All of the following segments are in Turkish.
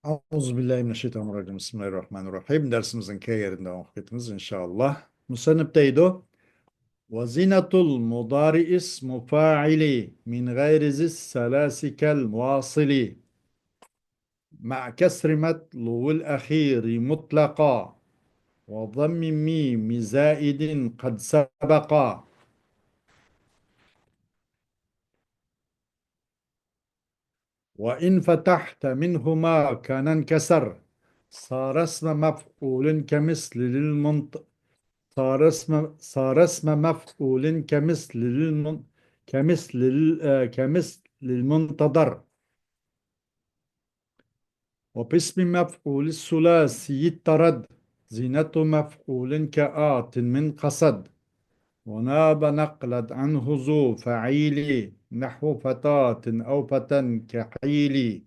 Euzubillahimineşşeytanirracim. Bismillahirrahmanirrahim. Dersimizin K yerinde okuyunuz inşallah. Musannıftaydı. Vazinatul mudari'is mufa'ili min gayri zis salasikel muasili ma'a kesri matlul ahiri mutlaka ve zammi mimi zaidin kad sabaka ve in fetahte minhuma kanen keser صار اسم مفعول كمثل صار اسم مفعول كمثل المنتظر وباسم مفعول الثلاثي الترد زينة مفعول كآت من قصد وناب نقلت عنه ذو فعيل نحو فتاة أو فتى كحيل.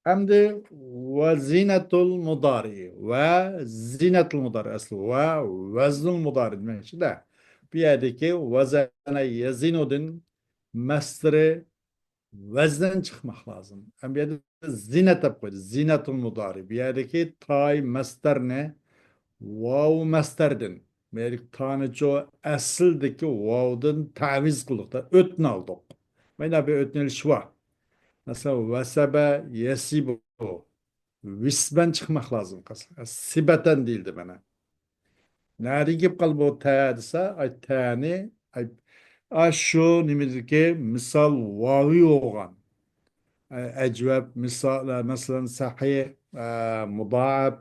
Hem de ve zinetul mudari ve zinetul mudari aslı ve veznul mudari demek için de bir yerdeki vezene yezinudun mesleri vezden çıkmak lazım. Hem bir yerde zinet hep koydu. Zinetul mudari. Bir yerdeki tay mester ne? Vav mesterdin. Bir yerdeki tane çoğu esildeki vav'dan taviz kılık da ötün aldık. Bana bir ötüneliş var. Mesela vesebe yesibu. Visben çıkmak lazım kız. Sibeten değildi bana. Nerede gibi kal bu teadisa ay teani ay şu nimideki misal vavi olan ecvab misal mesela sahih mudaab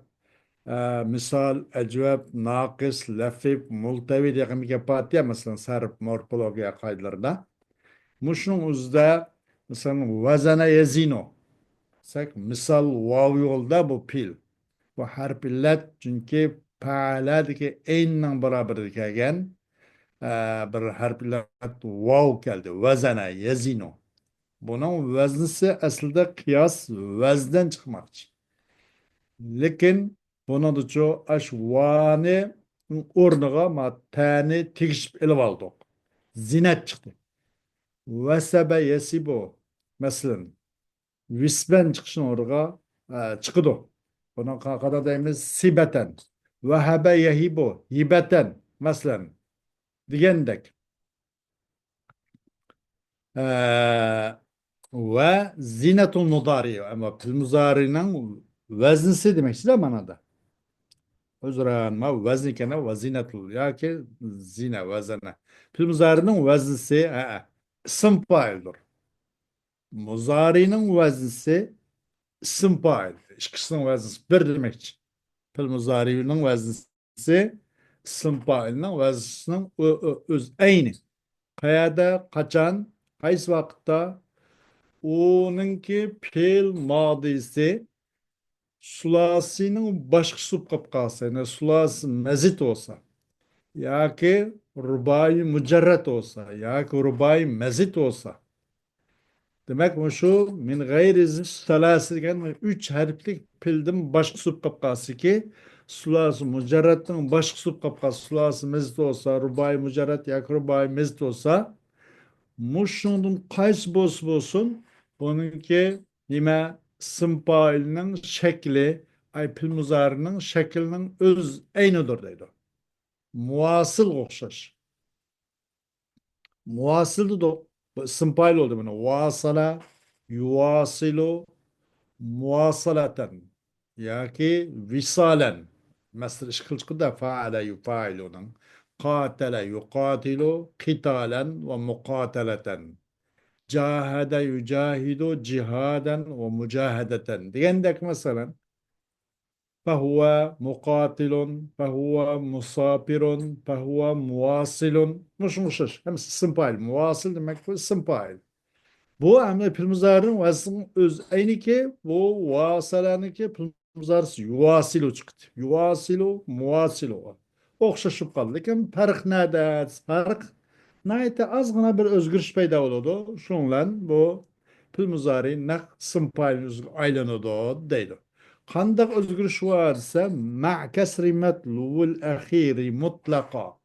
misal ecvab nakis lafif multevi diye kemi kapatya mesela sarf morfologiya kayıtlarında. Muşnun uzda mesela vazana yazino. Sak misal vavi olda bu pil. Bu harf illet çünkü faaladaki aynı beraber kelgen bir harf illet vav geldi. Vezene, yezino. Bunun veznisi aslında kıyas vezden çıkmak için. Lekin bunun da çoğu aşvani ornağa ma tani tigişip ele aldık. Zinet çıktı. Vesebe yesibo. Mesela Visben çıkışın oraya çıkıdı. Bunun kadar deyimiz sibeten. Vehebe yehibu. Hibeten. Mesela digendek. E, ve zinetul mudari. Ama pil muzarinin veznisi demek işte manada. Özran ma vezni kene ve zinetul. Ya ki zine vezene. Pil muzarinin veznisi isim faildir. Muzarinin veznisi isim fail. İkisinin veznisi bir demek için. Fil muzari'nin veznisi isim failinin veznisinin öz aynı. Kayada, kaçan, kays vakitte onunki fiil madisi sulasinin başka sup kapkası. Yani sulası mezit olsa. Ya ki rubai mücerret olsa. Ya ki rubai mezit olsa. Demek bu şu min gayri salası yani üç harflik pildim başka sup kapkası ki sulası mücerretin başka sup kapkası sulası mezit olsa rubai mücerret ya ki rubai mezit olsa muşnunun kays bolsun bununki nime sımpailinin şekli ay pil muzarının şeklinin öz aynıdır deydi. Muasıl okşaş. Muasıldı da sımpail oldu bana. Vasala yuvasilu muvasaleten. Ya ki visalen. Mesela işkıl da faale yufailunun. Katele yukatilu kitalen ve mukateleten. Cahede yücahidu cihaden ve mücahedeten. Diyendek mesela فهو مقاتل فهو مسافر فهو مواصل مش hem simple muasıl demek bu simple bu hem pilmuzarın vasın öz aynı ki bu vasalanı ki pilmuzarısı yuvasilu çıktı yuvasilu muasilu okşaşıp kaldı lekin fark nerede fark nayte azgına bir özgürlük payda oldu şunla bu pilmuzarı nak simple aylanıdı değil. Kandak özgürlük varsa ma kesri metlul ahiri mutlaka.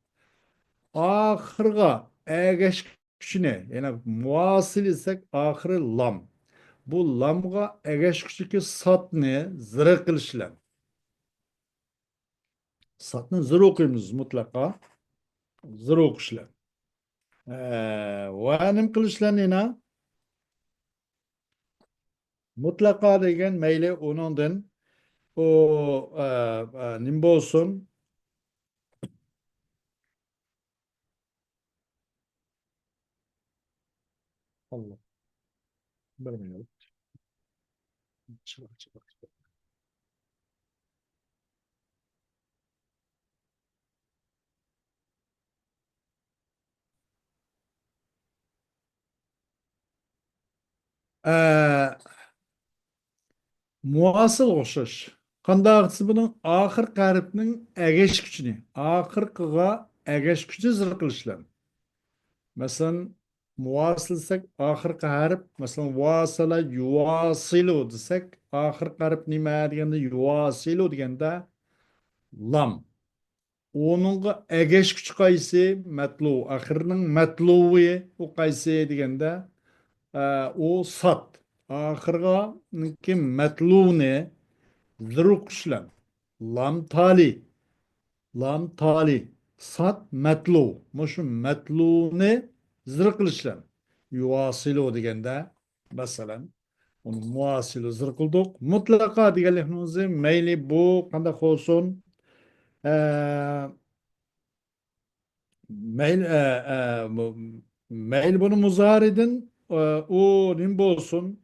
Ahırga egeş küçüne yani muasıl isek ahırı lam. Bu lamga egeshküçüki satni zırı kılışlan. Satni zır okuyumuz mutlaka. Zır okuşlan. Ve nim kılışlan yine mutlaka degen meyli onundan o nim bolsun. Allah bilmiyorum. Çıkar, çıkar, çıkar. Ee, Muasıl okşaş. Kandağısı bunun ahir qaribinin egeş gücünü. Ahirkıga egeş gücü zır kılışlan. Mesela muasılsak ahirki harf. Mesela vasıla yuvasilu desek ahir qarib nima degende yuvasilu degende lam. Onunla egeş gücü qaysı metlu. Ahirinin metluvi o qaysı degende o sat. Ahirga ki metlu ne? Zırukşlem. Lam tali. Lam tali. Sat metlu. Muşu metlu ne? Zırıkılışlem. Yuvasilu degende mesela onu muasilu zırkıldık. Mutlaka digelikimizi meyli bu kandak olsun. Eee mail mail bunu muzar edin. O nim olsun.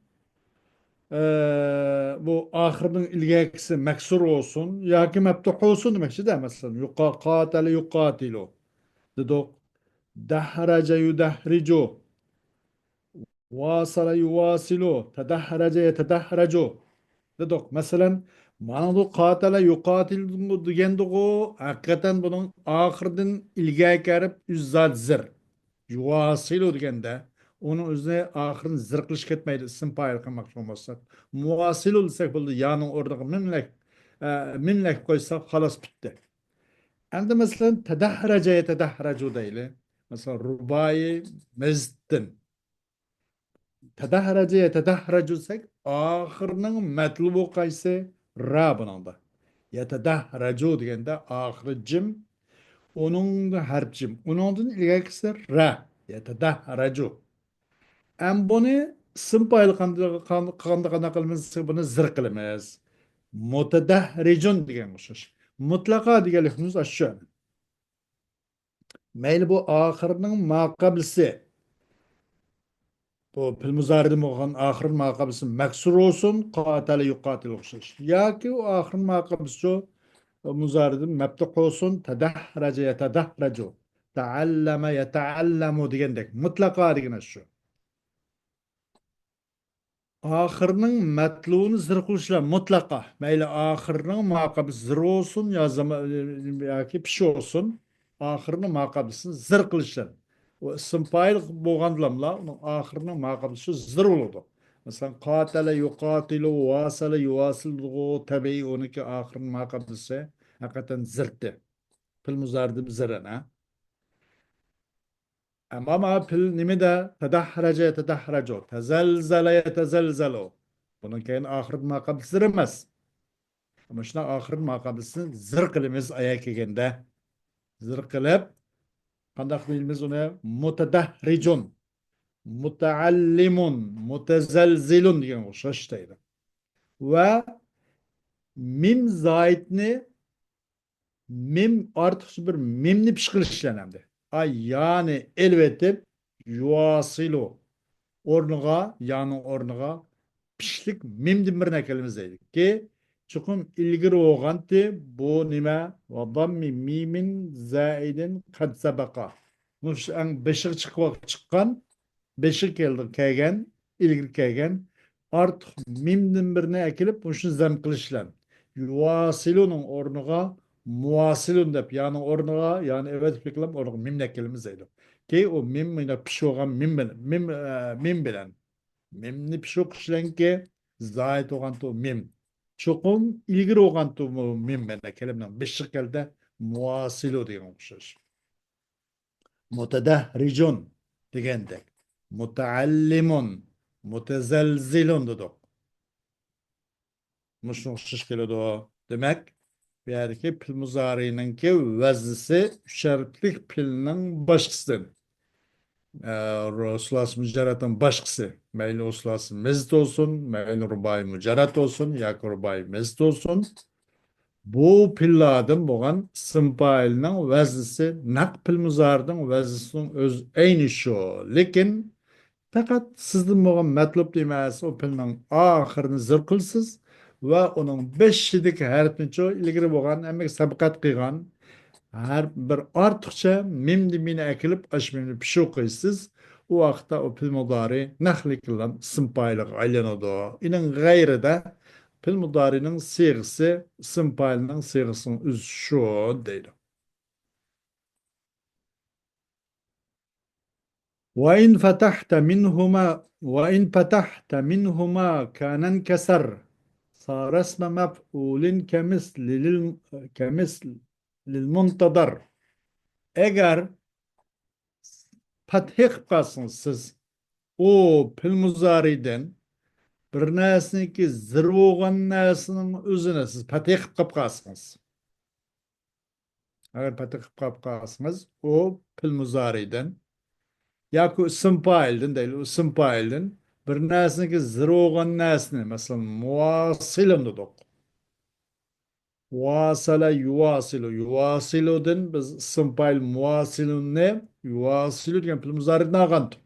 Bu ahırın ilgisi meksur olsun. Ya ki meptuh olsun demek işte de mesela. Katale yukatilu. Dedik. Dahraca yudahricu. Vasala yuvasilu. Tedahraca yetedahracu. Dedik. Mesela manadu katale yukatilu degende o hakikaten bunun ahırdan ilgaya karib üzzat zir. Yuvasilu degende onun üzerine ahirin zirkliş ketmeydi isim payı kılmak olmazsa. Muvasilu desek buldu yanın oradaki mimlek koysak halas bitti. Hem mesela tedahreceye tedahrecu değil. Mesela rubai mezdin. Tedahreceye tedahrecu desek ahirinin metlubu kaysı ra bunanda. Yetedahrecu degende ahir cim onun da harf cim. Onun ilgisi ra. Yetedahrecu. Hem bunu sımpaylı kanda kılmız bunu zır kılmaz. Mutedahricun diyen uçuş. Mutlaka diyen lafımız aşağı. Meyli bu ahırının makabilsi. Bu pil muzaridim olan ahırın makabilsi meksur olsun. Katale yukatil uçuş. Ya ki o ahırın makabilsi o muzaridim meptuk olsun. Tedahraca yetedahracu. Taallama yeteallamu diyendek. Mutlaka diyen aşağı. Ahırının metluğunu zır kılışlar mutlaka. Meyli ahırının makabı zır olsun ya zaman ya ki pişi olsun. Ahırının makabısını zır kılışlar. O sımpaylık boğandlamla onun ahırının makabısı zır olurdu. Mesela katale yukatilu vasale yuvasilu tabi onunki ahırının makabısı hakikaten zırttı. Pil muzardı zırına. Ama pil nimi de tedahraca yetedahracu. Tezelzele yetezelzelu. Bunun keyin ahir makabı zır emas. Ama şuna ahir makabısını zır kılımız ayak egende. Zır kılıp kandak bilimiz onu mutedahricun, muteallimun, mutezelzilun diyen o şaştaydı. Ve mim zaitni mim artık bir mimni pişkilişlenemdi. Ay yani elbette yuvasilu. Ornuğa, yani ornuğa pişlik mimdin birine kelimizeydik ki çukum ilgiri oğanti bu nime ve dammi mimin zaidin kad sabaka. Muş an beşik çıkan beşik geldi kegen ilgiri kegen artık mimdin birine ekilip muşun zem kılışlan. Yuvasilunun ornuğa muasilun dep yani ornuğa yani evet fikrim ornuğa mimle kelimizeydik. Ki o mim yine pişoğan mim bilen. Memni pişok şlenke zayet oğan to mim. Çokum ilgir oğan to mim bende kelimden. Beşik elde muasilo diyen okşaş. Mutedahricun digendek. Muteallimun. Mutezelzilun dedik. Muşun şiş keledi o. Demek bir yerdeki pil muzari'nin ki vezisi şertlik pilinin başkısıdır. Oslas mücerratın başkısı. Meyli oslas mezd olsun, meyli rubai mücerrat olsun, yak rubai mezd olsun. Bu pilladın boğan sımpailinin vezisi nak pil muzarının vezisinin öz eyni şu. Lekin fakat sizden boğan metlub demez o pilnin ahirini zırkılsız ve onun 5 yedik harfini ço ilgili boğan emek sabikat kıygan her bir arttıkça mim dimine ekilip aşmimini pişu kıyısız o vakta o pil mudari nahli kılan sımpaylık aylanadı. İnin gayrı da pil mudarinin sığısı sımpaylının sığısının üz şu değil. وإن فتحت منهما كان انكسر صار اسم مفعول كمثل للمنتظر. Eğer fathih kılsın siz o pil muzariden bir nesne ki zırvoğan nesinin özüne siz fathih kılıp kalsınız. Eğer fathih kılıp kalsınız o pil muzariden yaku isim failden değil, o isim failden bir nesne ki zırvoğan nesne mesela muvasilim dedik. Vasala yuvasilu. Yuvasilu'dan biz isim fail muvasilun ne? Yuvasilu diyen pil muzariden ağantık.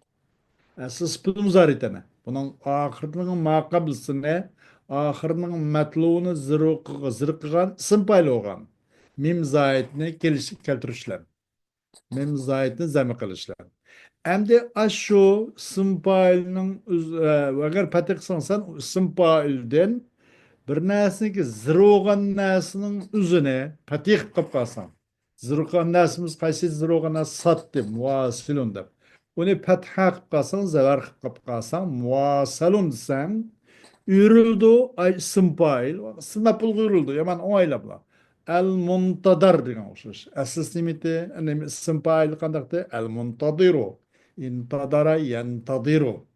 Siz pil zaritene. Bunun ahırının makabısını, ahırının metluğunu zırıkıgan, sımpaylı olan. Mim zayetini keltirişler. Mim zayetini zemi kılışlar. Hem de aşu sımpaylının, eğer patiksan sen sımpaylden bir näsini ki zırogan näsinin üzüne patih qıp qalsan. Zırogan näsimiz qaysi zırogana satdı muasilun dep. Onu patha qıp qalsan, zavar qıp qalsan, muasalun desen, ürüldü ay sımpail, sınapıl ürüldü. Yaman o ayla bula. El muntadar degan oxşaş. Asıl nimiti, sımpail qandaqtı? El muntadiru. İntadara yentadiru.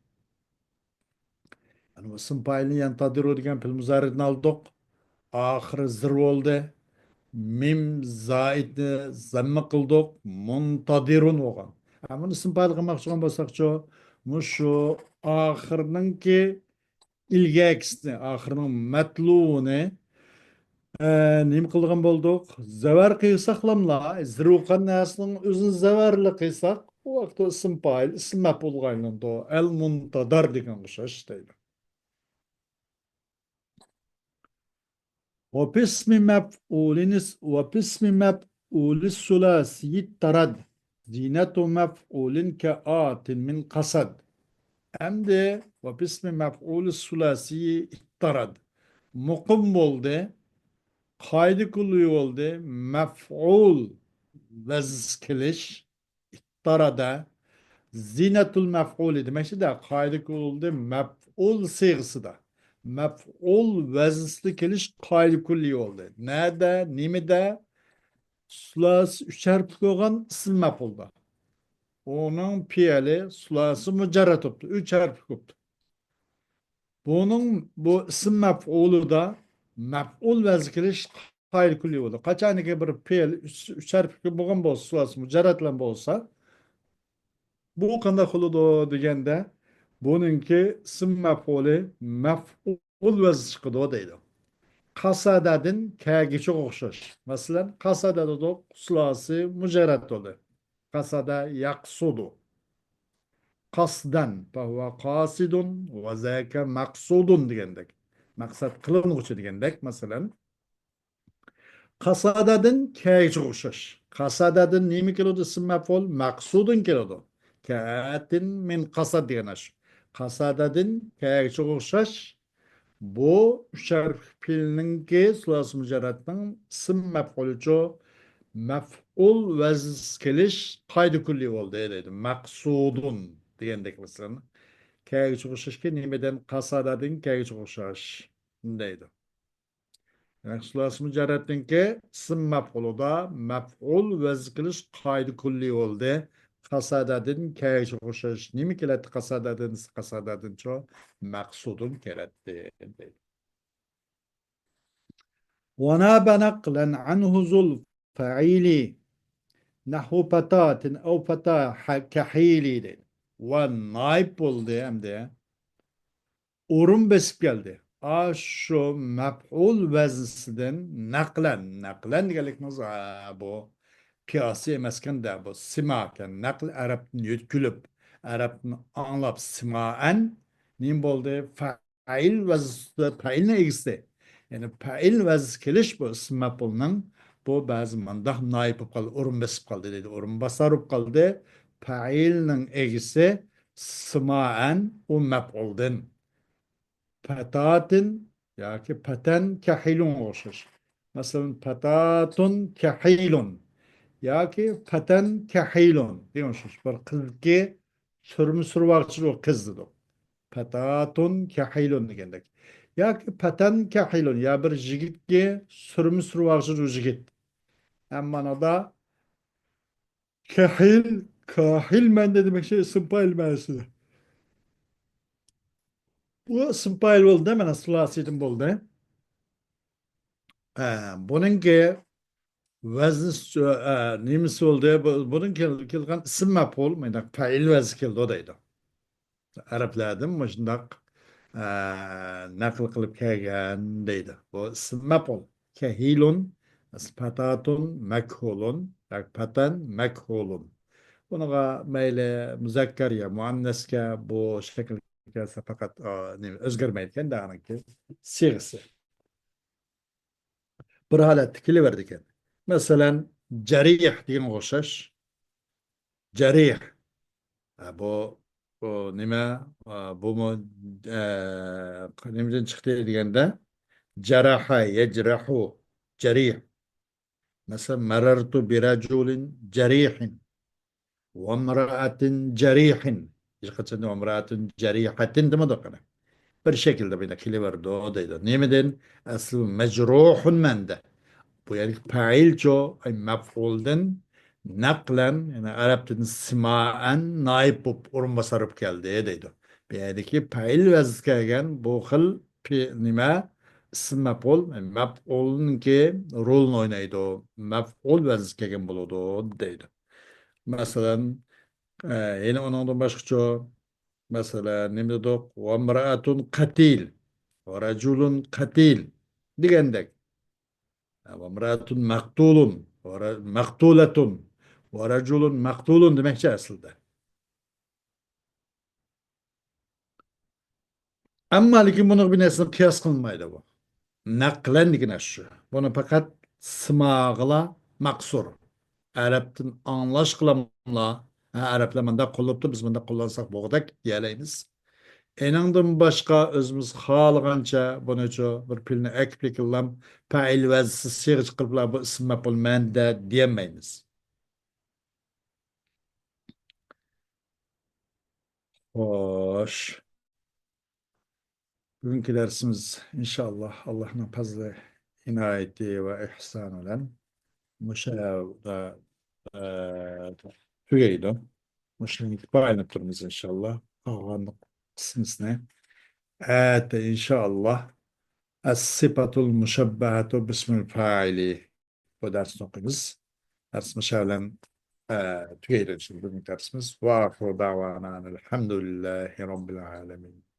Yani bu sımpailni yentadiru degan pil muzaridin aldık. Ahırı zır oldu. Mim zaidni zammı kıldık. Muntadirun olgan. Ama bunu simpal kılmak için basakçı muşu ahırının ki ilgi eksini, ahırının metluğunu nim kılgan bulduk. Zevar kıysaklamla, zırvukan nesinin özün zevarlı kıysak, o vakti simpal, isim mepulgayla da el muntadar diken kuşaş değil. وباسم مفعول الثلاثي الترد زينة مفعول كآت من قصد أمد وباسم مفعول الثلاثي الترد مقم oldu kaydı kılıyor oldu mef'ul vezkiliş tarada zinetul mef'ul demek de kaydı kılıldı mef'ul sığısı da. Mef'ul vezisli keliş kaydı kulli oldu. Nerede, nimede? Sulası üçer koygan isim mef'ulda. Onun piyali sulası mücerret oldu. Üç harf oldu. Bunun bu isim mef'ulu da mef'ul vezisli keliş kaydı kulli oldu. Kaçanike bir piyali üç harf koygan bolsa sulası mücerretle bolsa bu kanda kılıdı degende bununki sim mef'ulü mef'ul vez çıkıdı deydi. Kasadadın kâgi çok okşaş. Mesela kasadada da sulası mücerret oldu. Kasada yaksudu. Kasden ve kasidun ve zâke maksudun degendek. Maksat kılınıcı degendek mesela. Kasadadın kâgi okşaş. Kasadadın nimi kilodu sim mef'ul maksudun kilodu. Kâetin min kasad degenaş. Kasadadın kâgi okşaş. Bu şerh pilninki sulası mücerratın sim mef'ulcu mef'ul veziz keliş kaydı kulli oldu deydi. Maksudun diyendek mesela. Kâgi çıkışış ki nimeden kasadadın kâgi çıkışış deydi. Yani sulası mücerratın ki sim mef'ulu da mef'ul veziz keliş kaydı kulli oldu. Kasadadın kayıcı hoşaş. Nimi kelet kasadadın ço maksudun keletti. وناب نقلا عنه ذو الفعيل نحو فتاة أو فتاة كحيل والنايب buldu hem de urun besip geldi. A şu mef'ul vezsinden naklen gerekmez bu kıyası emesken de bu simaken nakl Arap'ın yütkülüp Arap'ın anlap simaen nim boldu fail vezsi fail ne egisi yani fail vezsi keliş bu isim mef'ulunun bu bazı mandah naip kaldı urun besip kaldı dedi urun basarıp kaldı failinin egisi simaen o mef'ulden Patatin ya ki paten kahilun oluşur. Mesela patatun kahilun ya ki paten kahilun diyormuşuz. Bir kız ki sürmü sürvakçı o kızdı. Patatun kahilun degendek. Ya ki paten kahilun ya bir jigit ki sürmü sürvakçı o jigit. Ama da kahil men de demek şey sımpayıl mevsimi. Bu sımpayıl oldu değil mi? Nasıl lahsiyetim oldu? Bununki Vezni nimisi oldu. Bunun kelgan isim maful, medak fail vez keldi odaydı. Araplardan mıjdak nakl kılıp kelgan deydi. Bu isim maful. Kehilun, patatun, mekhulun, patan, mekhulun. Bunaga meyle müzekker ya muanneske bu şekil gelse fakat özgürmeyken de anaki sigisi. Bir halet tikili verdiken. Mesela cerih diye oxşaş. Cerih. Bu nime bu mu nimeden çıktı degende ceraha yecrahu cerih. Mesela merartu bi raculin cerihin ve imraatin cerihin. Yıkıtsın imraatin cerihatin demedik. Bir şekilde bir kili verdi o deydi. Nimeden aslı mecruhun mende. Bu yani failco ay mef'ulden naklen yani Arapçada simaen naib bulup urun basarıp geldi deydi. Yani ki fail vezkegen bu xil nima isim mef'ul yani mef'ulun ki rolunu oynaydı o mef'ul vezkegen buludu deydi. Mesela yine ondan başka mesela ne dedik? Ve mraatun katil ve raculun katil digendek. وامرأة مقتول مقتولة ورجل مقتول demekçi aslında. Ama lakin bunu bir nesne kıyas kılmaydı bu. Naklen digine şu. Bunu fakat sımağla maksur. Arap'tan anlaş kılamla Araplamanda kullanıptı biz bunda kullansak boğdak diyeleyiniz. Enandan başka özümüz xalığanca bunu bir pilini ekplik kılam fail vezsiz sığış kılıpla bu isim mepul mende diyemeyiz. Hoş. Bugünkü dersimiz inşallah Allah'ın fazla inayeti ve ihsanıyla müşahede tügeydi. Müşahede bağlanıp inşallah. Ağırlık kısmısına. Evet inşallah. Es-sifatul müşebbehatu bismil faili. Bu ders okuyunuz. Ders müşahede tügeydi. Bugünkü dersimiz. Ve ahru davana elhamdülillahi rabbil alemin.